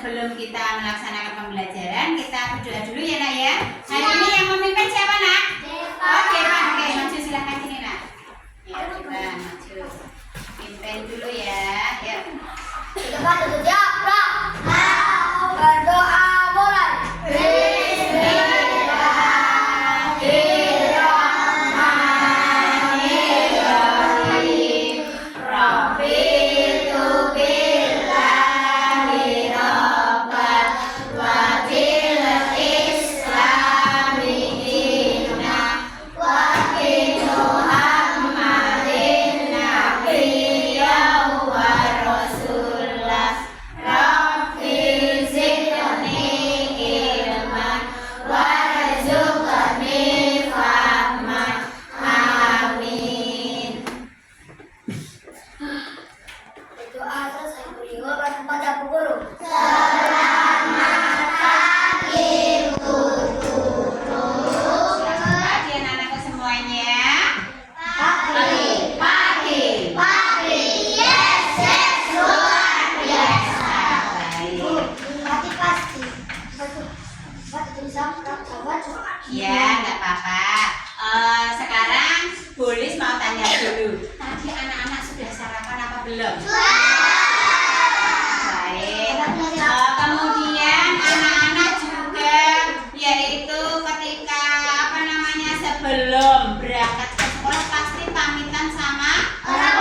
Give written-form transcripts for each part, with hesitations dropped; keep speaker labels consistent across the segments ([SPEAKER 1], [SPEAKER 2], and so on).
[SPEAKER 1] sebelum kita melaksanakan pembelajaran, kita berdoa dulu ya nak ya. Hari ini yang memimpin siapa nak? Oh Deva, oke maju silahkan sini nak. Ya Deva maju. Pimpin dulu ya. Ya.
[SPEAKER 2] Berdoa mulai.
[SPEAKER 1] Ya, nggak apa-apa. Sekarang Bolis mau tanya dulu. Tadi anak-anak sudah sarapan apa belum? Baik. Kemudian anak-anak juga, yaitu ketika sebelum berangkat ke sekolah pasti pamitan sama orang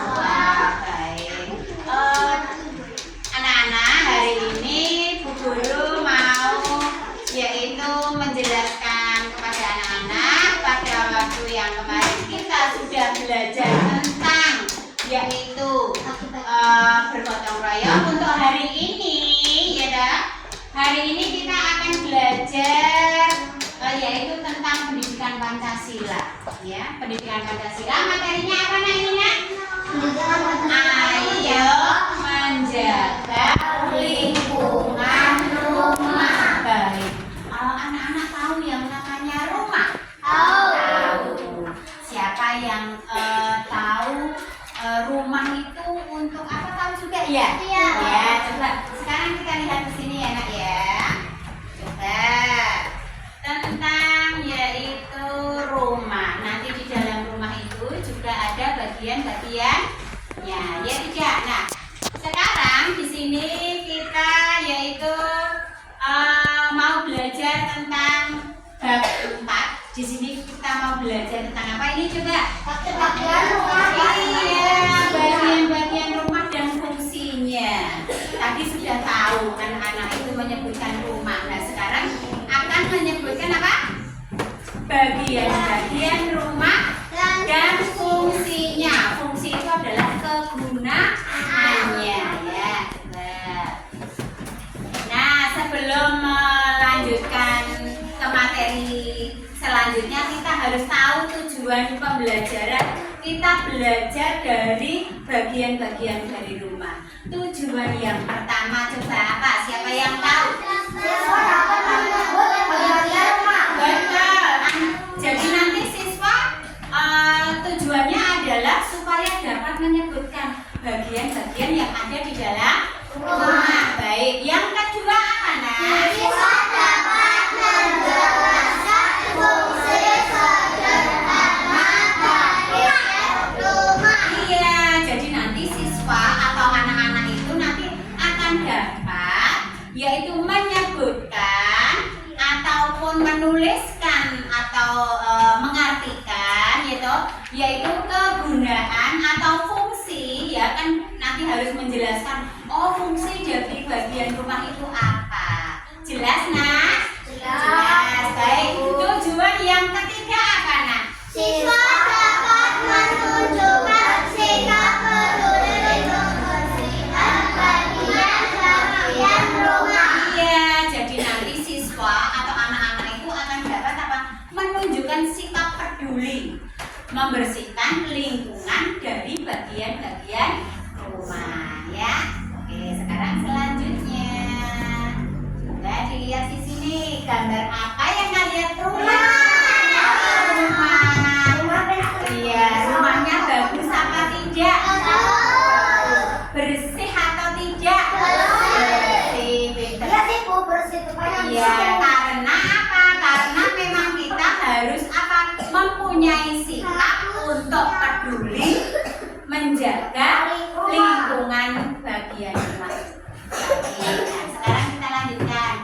[SPEAKER 1] tua. Baik. Anak-anak hari ini Bu Guru mau yaitu menjelaskan kepada anak-anak pada waktu yang kemarin kita sudah belajar tentang yaitu bergotong royong. Untuk hari ini ya dah, hari ini kita akan belajar yaitu tentang pendidikan Pancasila ya. Pendidikan Pancasila materinya apa nak ini nak? Ayo menjaga lingkungan rumah. Baik. Anak-anak tahu yang namanya rumah? Tahu. Siapa yang tahu rumah itu untuk apa, tahu juga ya? Iya. Ya, coba sekarang kita lihat di sini ya nak ya. Coba tentang yaitu rumah. Nanti di dalam rumah itu juga ada bagian-bagiannya, ya tidak? Nah, sekarang di sini kita yaitu mau belajar tentang bab 4. Di sini kita mau belajar tentang apa ini coba?
[SPEAKER 2] Bagian rumah.
[SPEAKER 1] Iya, bagian-bagian rumah dan fungsinya. Tadi sudah tahu anak-anak itu menyebutkan rumah. Nah, sekarang akan menyebutkan apa? Bagian-bagian rumah dan fungsinya. Fungsi itu adalah kegunaannya ya. Nah, sebelum melanjutkan ke materi selanjutnya, kita harus tahu tujuan pembelajaran. Kita belajar dari bagian-bagian dari rumah. Tujuan yang pertama coba apa? Siapa yang tahu? Betul. Jadi nanti siswa tujuannya adalah supaya dapat menyebutkan bagian-bagian yang ada di dalam rumah. Baik. Yang kedua apa nak?
[SPEAKER 2] Siswa dapat menjelaskan fungsi sederhana bagian rumah.
[SPEAKER 1] Iya, jadi nanti siswa atau anak-anak itu nanti akan dapat yaitu menyebutkan ataupun menuliskan atau mengartikan yaitu kegunaan atau fungsi ya kan, nanti harus menjelaskan fungsi dari bagian rumah itu apa. Jelas nak? Jelas. Baik. Tujuan yang ketiga apa nak?
[SPEAKER 2] Siswa dapat menunjukkan sikap peduli kebersihan bagian rumah.
[SPEAKER 1] Iya, jadi nanti siswa atau anak-anak itu akan dapat apa? Menunjukkan sikap peduli membersihkan lingkungan dari bagian-bagian rumah ya. Oke, sekarang selanjutnya Iya, karena apa? Karena memang kita harus apa? Mempunyai sikap untuk peduli menjaga lingkungan bagian rumah. Nah, sekarang kita lanjutkan.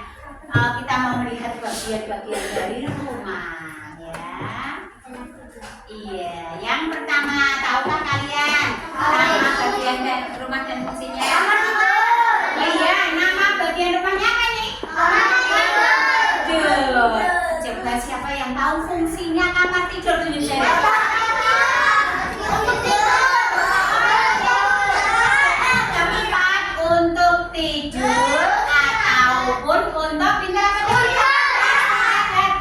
[SPEAKER 1] Kita mau melihat bagian-bagian dari rumah, ya. Iya, yang pertama, tahukah kalian nama bagian dari rumah dan fungsinya? Iya, nama bagian rumahnya apa nih? Tidur. Coba siapa yang tahu fungsinya kamar tidur tunjuk jari. Tempat untuk tidur ataupun untuk pintar apa nih?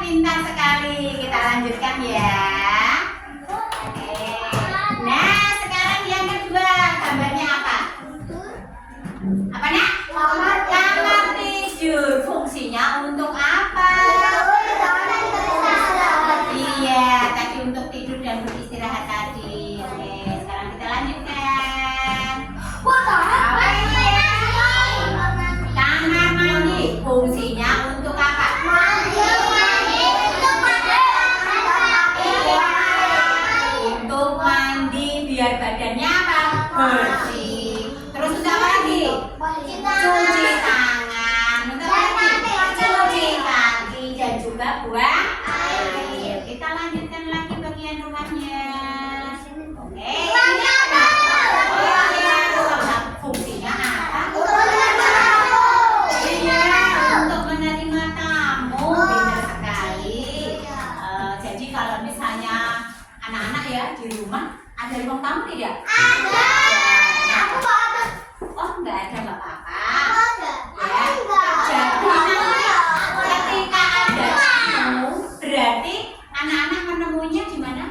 [SPEAKER 1] Pintar sekali. Kita lanjutkan ya. Oke. Nah, sekarang yang kedua, gambarnya apa? Apa nak? Kamar tidur. Fungsinya untuk apa? Iya, tadi untuk tidur dan beristirahat tadi. Oke, sekarang kita lanjutkan. Apa ini? Kamar mandi. Fungsinya untuk apa? Untuk mandi biar badannya apa? Bersih. Terus untuk apa lagi? Cuci tangan. Untuk apa lagi? Cuci kaki dan juga buang air. Kita lanjutkan lagi bagian rumahnya. Oke. Oh iya, ruang fungsinya apa? Iya, untuk menerima tamu. Benar sekali. Jadi kalau misalnya anak-anak ya di rumah ada ruang tamu tidak? Oh, enggak ada, enggak apa-apa. Jadi nanti ketika ada tamu, berarti anak-anak menemuinya di mana?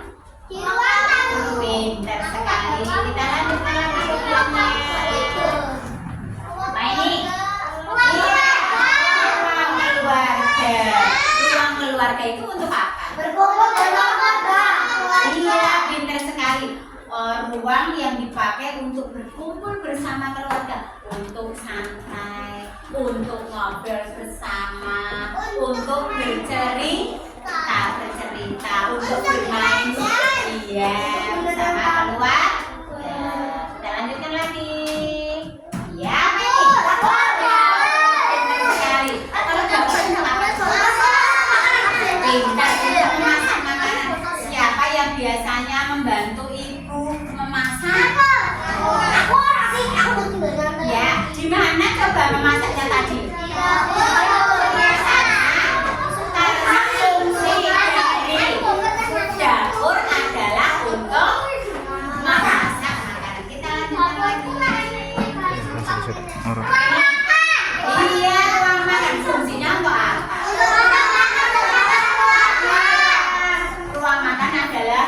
[SPEAKER 1] Pintar sekali. Kita lanjutkan lagi berikutnya. Apa ini? Iya, ruang keluarga. Ruang keluarga itu untuk apa? Iya, pintar sekali. Ruang yang dipakai untuk berkumpul bersama keluarga, untuk santai, untuk ngobrol bersama, untuk bercerita, untuk bermain, iya, bersama keluarga. Kita lanjutkan lagi. Ya, pintar sekali. Kalau dapur untuk apa? Pintar untuk memasak makanan. Siapa yang biasanya membantu ibu memasak? Ya, di mana coba memasaknya tadi? Karena fungsi dari dapur adalah untuk memasak makanan. Kita lanjutkan lagi. Iya, ruang makan fungsinya untuk apa? Ruang makan adalah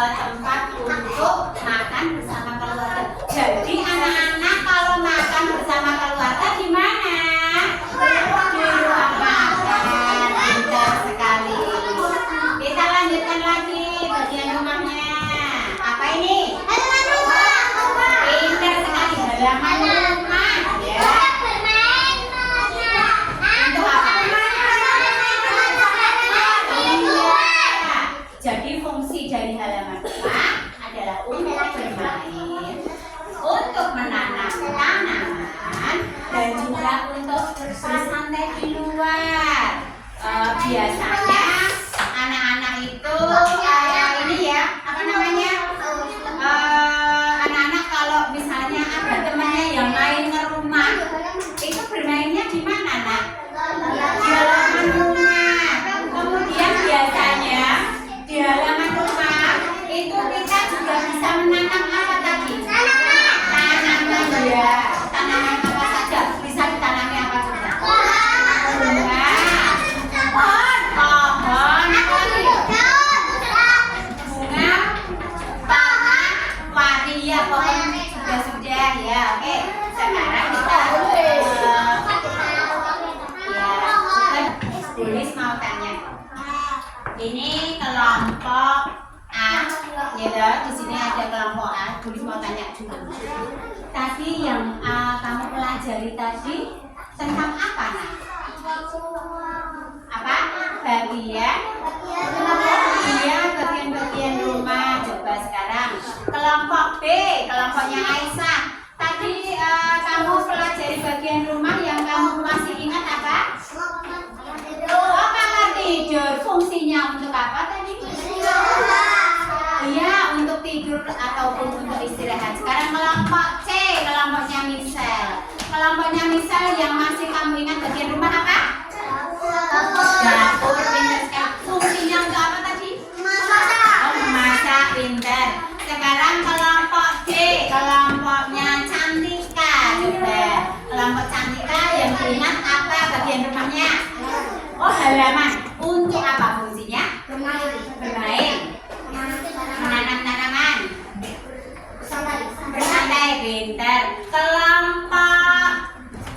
[SPEAKER 1] tempat untuk makan bersama keluarga. Jadi anak-anak kalau makan bersama keluarga di mana? Di ruang makan. Pintar sekali. Kita lanjutkan lagi bagian rumahnya. Apa ini? Pintar sekali, halaman rumah. Ya. Untuk apa? Iya. Jadi fungsi dari halaman rumah adalah untuk bermain, untuk menanam tanaman, dan juga untuk bersantai di luar. Biasanya anak-anak itu ini ya, apa namanya? Anak-anak kalau misalnya ada temannya yang main ke rumah, itu bermainnya di mana, nak? Di halaman rumah. Kemudian biasanya di halaman rumah itu kita juga bisa menanam apa tadi? Tanaman ya. Tanaman apa saja? Bisa ditanami apa saja? Bunga, pohon, apa lagi? Bunga, taman, waria, pohon sudah ya. Oke, sekarang kita Bulis mau tanya. Ini kelompok A, ya, di sini ada kelompok A. Bulis mau tanya dulu. Tadi yang kamu pelajari tadi tentang apa, nak? Apa? Bagian? Iya, bagian-bagian rumah. Coba sekarang kelompok B, kelompoknya Aisyah. Tadi kamu pelajari bagian rumah yang kamu masih ingat apa? Oh, kamar tidur. Fungsinya untuk apa tadi? Iya, untuk tidur ataupun untuk istirahat. Sekarang kelompok C, kelompoknya Michelle. Kelompoknya Michelle yang masih kamu ingat bagian rumah apa? Dapur. Pintar sekali. Fungsinya untuk apa tadi? Oh, memasak. Pintar. Sekarang kelompok D, kelompoknya Cantika. Coba kelompok Cantika yang ingat apa bagian rumahnya? Oh, halaman. Untuk apa fungsinya? Bermain. Menanam tanaman. Bersantai. Pintar. Kelompok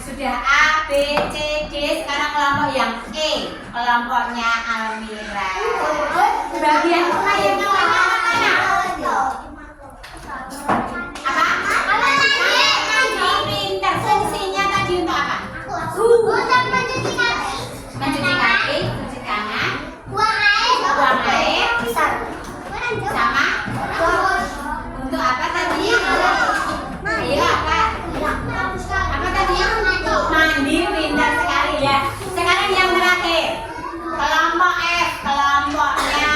[SPEAKER 1] sudah A, B, C, D. Sekarang kelompok yang E, kelompoknya Almira. Bagian rumah yang namanya mana? Apa? Pintar. Fungsinya tadi untuk apa? Mencuci kaki, cuci tangan, buang air, sama untuk apa tadi? Ayo apa? Apa tadi? Mandi. Pintar sekali ya. Sekarang yang terakhir, kelompok F, kelompoknya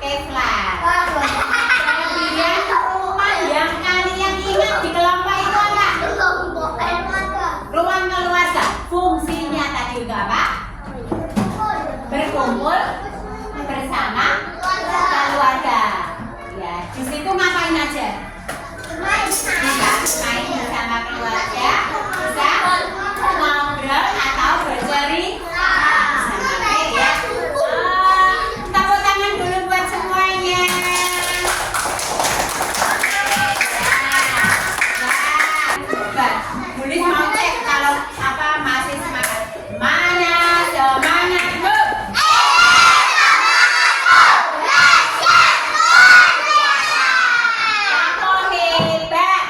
[SPEAKER 1] Kefla. Kelebihan rumah yang kalian ingat di kelompok itu apa? Ruang keluarga. Fungsinya tadi untuk apa? Berkumpul bersama keluarga. Ya, di situ ngapain aja? Bisa main bersama keluarga, bisa ngobrol atau bercerita. Oke ya. Tepuk tangan dulu buat semuanya. Nah, Bulis mau cek kalau apa masih semangat. Mana semangat bu? Aku hebat.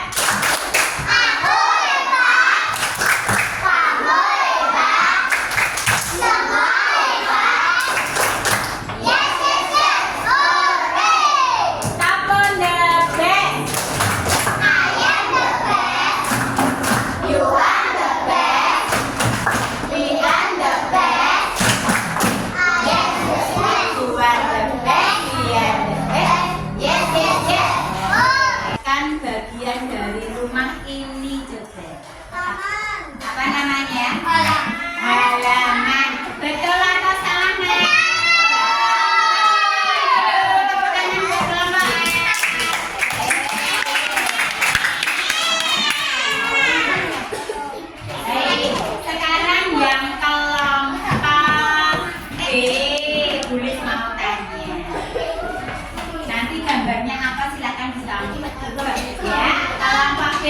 [SPEAKER 1] Tapon the best. You are the best. We are the best. Yes, yes, yes. You are the best. We are the best. Yes, yes, yes. Kan bagian dari rumah ini juga. Apa namanya? Halaman. Betul atau salah, Nek? Tepuk tangan buat kelompok. Baik, sekarang yang kelompok B, Bulis mau tanya. Nanti gambarnya apa silakan disampaikan. Ya, kelompok B.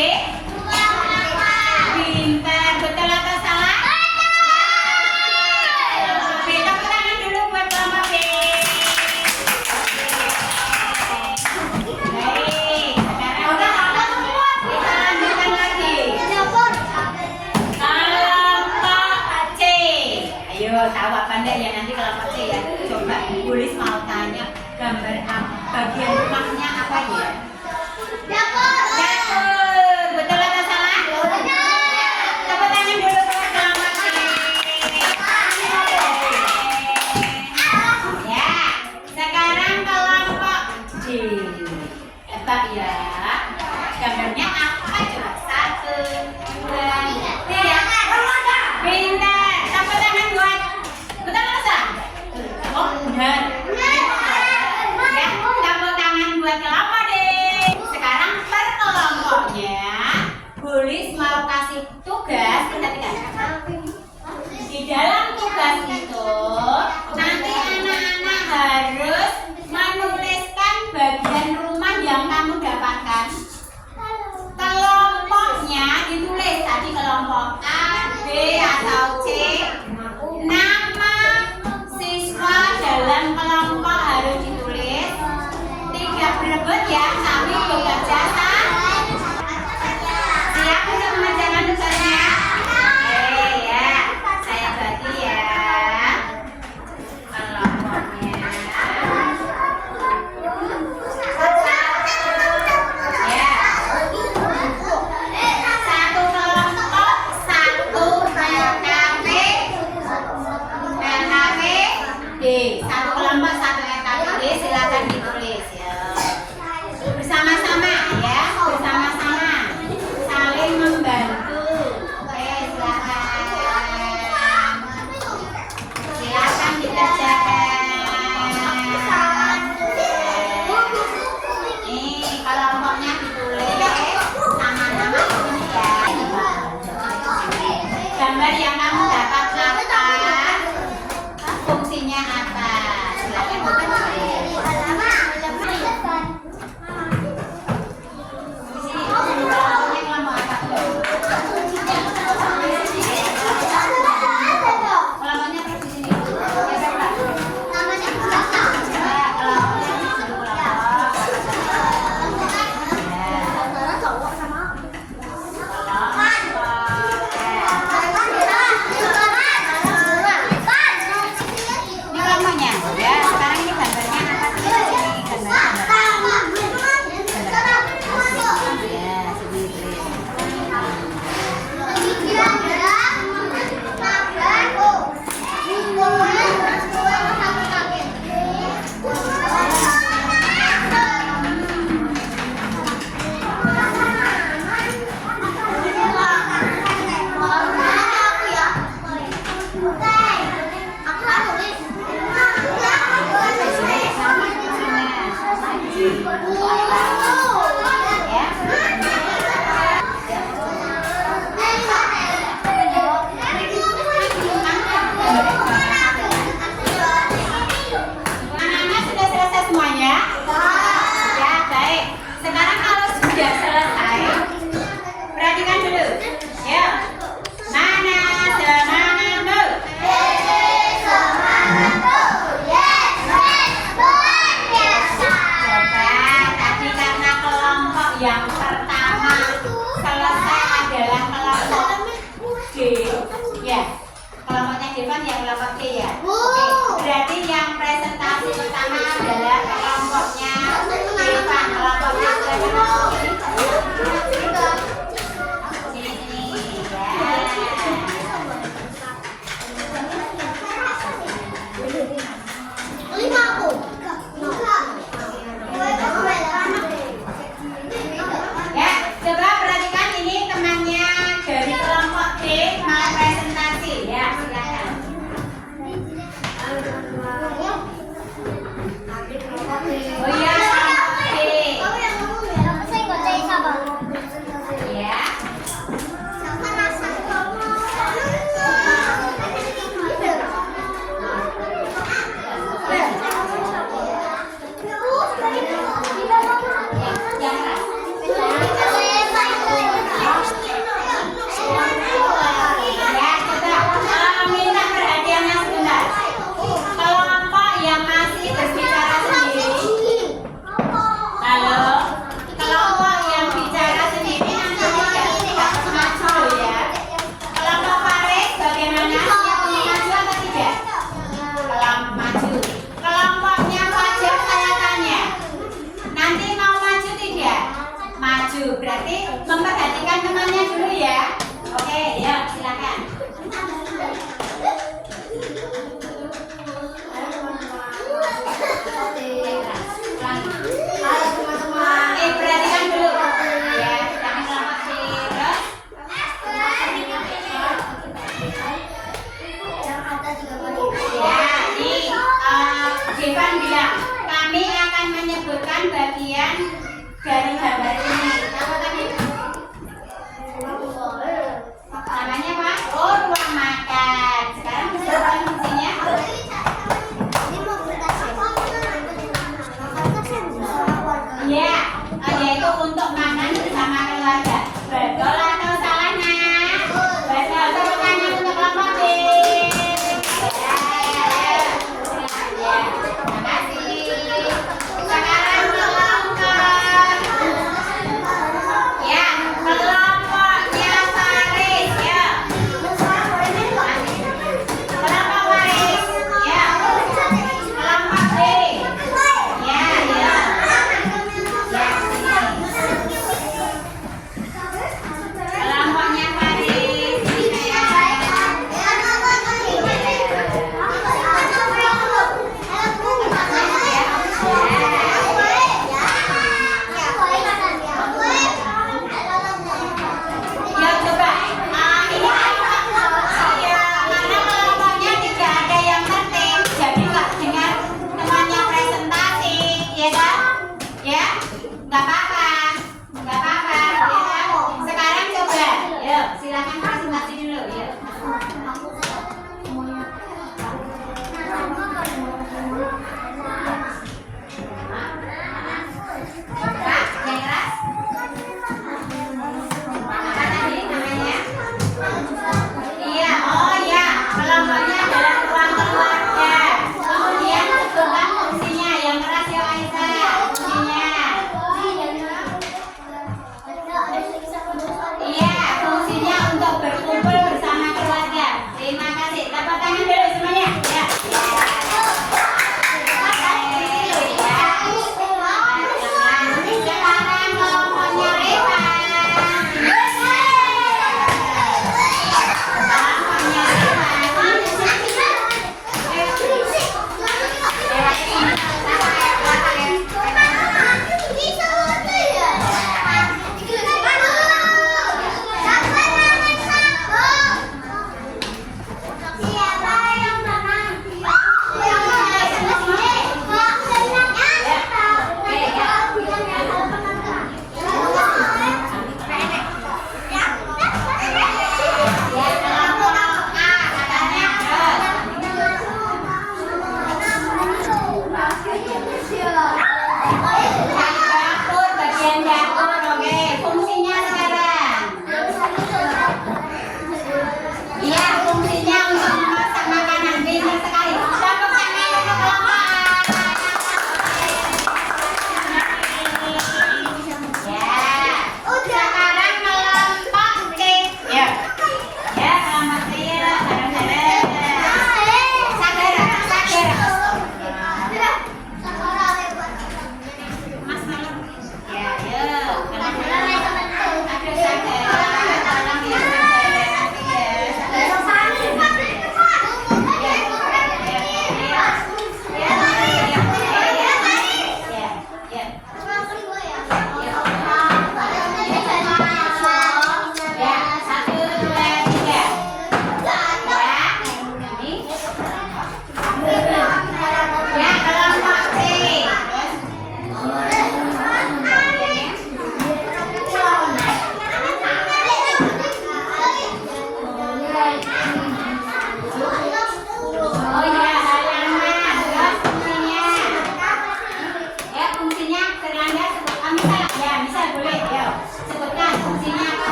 [SPEAKER 1] Pintar, betul atau salah? B, tepuk tangan dulu buat kelompok B. Baik, sekarang udah semua. Kita lanjutkan lagi. Kelompok C. Ayo, tahu apa enggak ya nanti kelompok C ya? Coba Bulis mau tanya gambar bagian rumahnya apa ya? Dapur. Betul atau salah? Tepuk tangan dulu buat kelompok C. Ya, sekarang kelompok D. Tebak ya. Gambarnya apa coba? 1, 2, 3. Pintar. Tepuk tangan buat. Betul atau salah? Oh, benar. Ya, tepuk tangan buat kelompok D. Uang dapat apa? Fungsinya apa? Silakan buka dulu. Di sini kelompoknya kelompok apa tuh? Kelompoknya terus di sini. Ya, Pak. Ya, kelompoknya di sini kelompok. Ini kelompoknya. Ya, sekarang ini gambarnya apa sih? Ini gambar-gambar. Ya, sendiri. Anak-anak sudah selesai semuanya? Ya, baik. Sekarang kalau sudah selesai, perhatikan dulu. Ya. Mana semangatmu? Coba tadi karena kelompok yang pertama selesai adalah kelompok D. Ya. Kelompoknya Devan ya kelompok D ya. Oke. Berarti yang presentasi pertama adalah kelompoknya Devan. Kelompoknya Devan. Sini ya. Ya, coba perhatikan ini temannya dari kelompok D mau presentasi ya, silakan. Oh iya, kelompok D. Ya. Yang keras. Ya, coba minta perhatiannya sebentar. Kelompok yang masih berbicara sendiri. Halo. Kelompok yang bicara sendiri nanti tidak maju ya. Kelompok Faris bagaimana? Siap untuk maju atau tidak? Kelompok maju. Kelompoknya Fajar saya tanya. Nanti mau maju tidak? Maju. Berarti memperhatikan temannya dulu ya. Oke, ya silakan. Perhatikan dulu. Ya, jangan kelompok D. Terus. Ya, nih Devan bilang kami akan menyebutkan bagian dari gambar ini. Apa tadi? Namanya apa? Oh, ruang makan. Sekarang bisa tahu fungsinya? Iya, yaitu untuk makan bersama keluarga. Betul atau salah, Nak? Betul. Tepuk tangan untuk kelompok D. Ya, terima kasih. Sekarang kelompok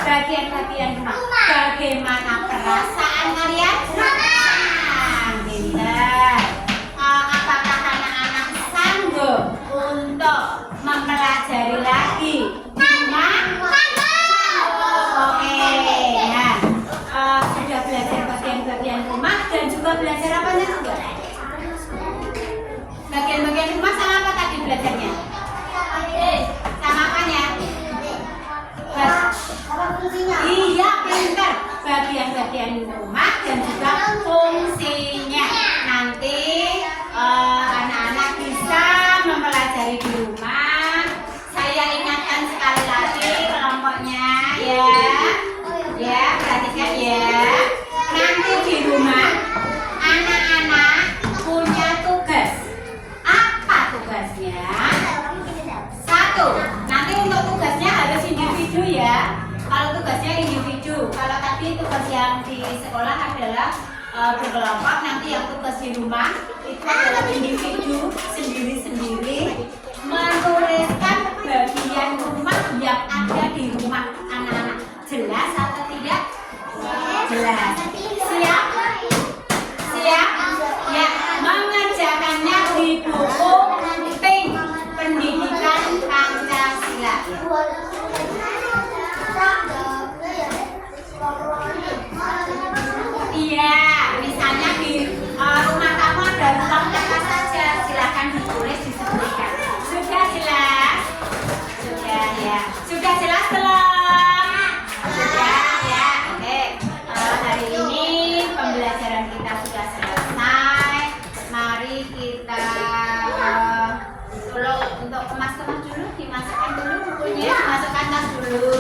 [SPEAKER 1] bagian-bagian rumah. Bagaimana perasaan kalian? Senang, pintar. Apakah anak-anak sanggup untuk mempelajari lagi di rumah? Oke, ya. Sudah belajar bagian-bagian rumah dan juga belajar apa juga? Bagian-bagian rumah sama apa tadi belajarnya? Sama apanya? Iya, pintar. Bagian-bagian rumah dan juga fungsinya. Nanti anak-anak bisa mempelajari di rumah. Saya ingatkan sekali lagi kelompoknya, ya. Ya, perhatikan ya. Nanti di rumah anak-anak punya tugas. Apa tugasnya? Satu, nanti untuk tugasnya harus individu ya. Kalau tugasnya individu, kalau tadi tugas yang di sekolah adalah berkelompok, nanti yang tugas di rumah itu adalah individu sendiri-sendiri menuliskan bagian rumah yang ada di rumah anak-anak. Jelas atau tidak? Jelas. Siap? Siap? Ya, mengerjakannya di buku Pink Pendidikan Pancasila. Iya, misalnya di rumah kamu ada ruang apa saja, silahkan ditulis disebutkan. Sudah jelas? Sudah ya. Sudah jelas belum? Sudah ya. Oke. Hari ini pembelajaran kita sudah selesai. Mari kita untuk kemas-kemas dulu, dimasukkan dulu bukunya, dimasukkan tas dulu.